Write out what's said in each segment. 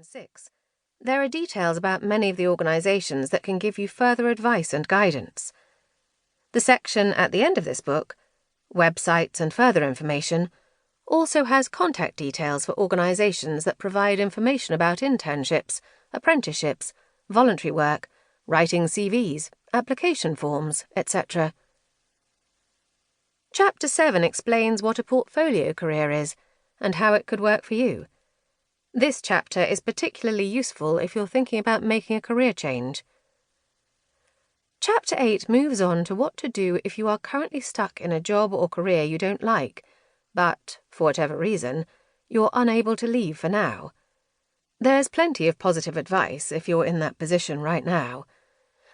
6, there are details about many of the organizations that can give you further advice and guidance. The section at the end of this book, Websites and Further Information, also has contact details for organizations that provide information about internships, apprenticeships, voluntary work, writing CVs, application forms, etc. Chapter 7 explains what a portfolio career is and how it could work for you. This chapter is particularly useful if you're thinking about making a career change. Chapter 8 moves on to what to do if you are currently stuck in a job or career you don't like, but, for whatever reason, you're unable to leave for now. There's plenty of positive advice if you're in that position right now.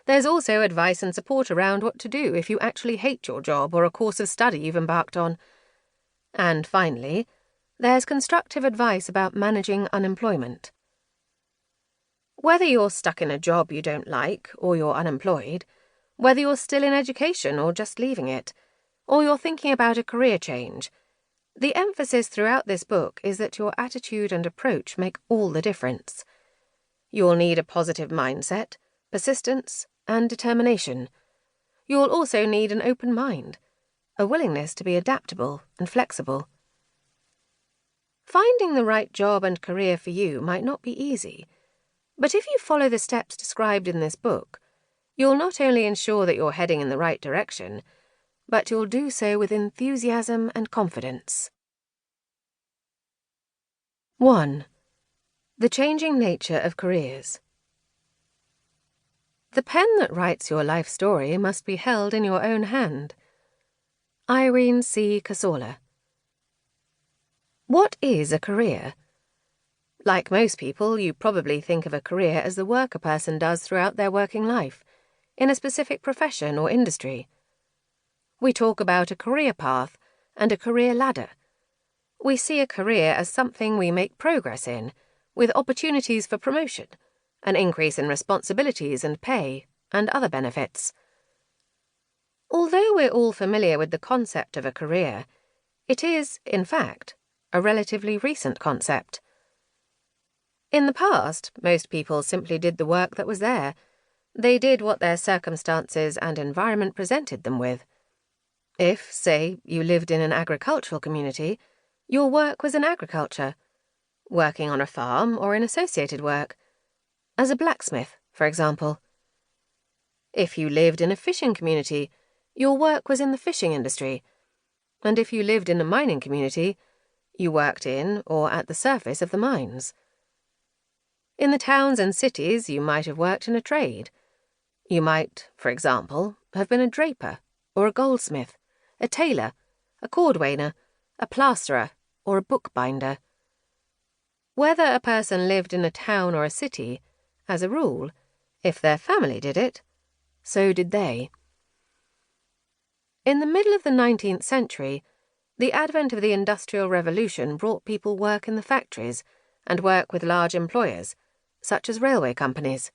There's also advice and support around what to do if you actually hate your job or a course of study you've embarked on. And finally, there's constructive advice about managing unemployment. Whether you're stuck in a job you don't like or you're unemployed, whether you're still in education or just leaving it, or you're thinking about a career change, the emphasis throughout this book is that your attitude and approach make all the difference. You'll need a positive mindset, persistence, and determination. You'll also need an open mind, a willingness to be adaptable and flexible. Finding the right job and career for you might not be easy, but if you follow the steps described in this book, you'll not only ensure that you're heading in the right direction, but you'll do so with enthusiasm and confidence. 1. The changing nature of careers. The pen that writes your life story must be held in your own hand. Irene C. Casola. What is a career? Like most people, you probably think of a career as the work a person does throughout their working life, in a specific profession or industry. We talk about a career path and a career ladder. We see a career as something we make progress in, with opportunities for promotion, an increase in responsibilities and pay, and other benefits. Although we're all familiar with the concept of a career, it is, in fact, a relatively recent concept. In the past, most people simply did the work that was there. They did what their circumstances and environment presented them with. If, say, you lived in an agricultural community, your work was in agriculture, working on a farm or in associated work, as a blacksmith, for example. If you lived in a fishing community, your work was in the fishing industry, and if you lived in a mining community, you worked in or at the surface of the mines. In the towns and cities, you might have worked in a trade. You might, for example, have been a draper or a goldsmith, a tailor, a cordwainer, a plasterer, or a bookbinder. Whether a person lived in a town or a city, as a rule, if their family did it, so did they. In the middle of the 19th century, the advent of the Industrial Revolution brought people work in the factories and work with large employers, such as railway companies.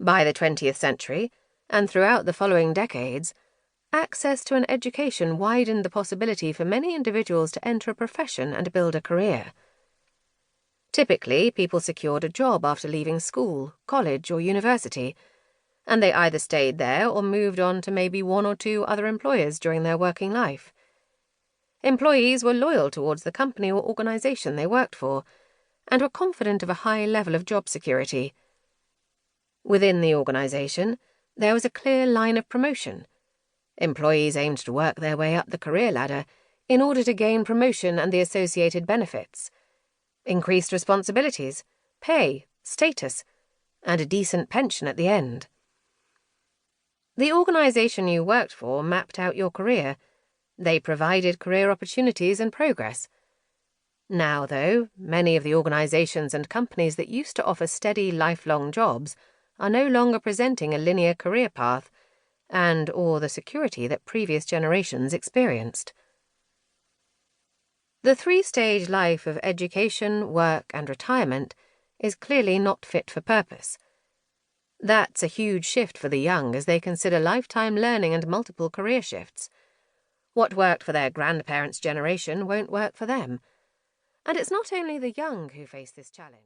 By the 20th century, and throughout the following decades, access to an education widened the possibility for many individuals to enter a profession and build a career. Typically, people secured a job after leaving school, college, or university, and they either stayed there or moved on to maybe one or two other employers during their working life. Employees were loyal towards the company or organization they worked for, and were confident of a high level of job security. Within the organization, there was a clear line of promotion. Employees aimed to work their way up the career ladder in order to gain promotion and the associated benefits, increased responsibilities, pay, status, and a decent pension at the end. The organization you worked for mapped out your career. They provided career opportunities and progress. Now, though, many of the organizations and companies that used to offer steady, lifelong jobs are no longer presenting a linear career path and/or the security that previous generations experienced. The three-stage life of education, work, and retirement is clearly not fit for purpose. That's a huge shift for the young as they consider lifetime learning and multiple career shifts. What worked for their grandparents' generation won't work for them. And it's not only the young who face this challenge.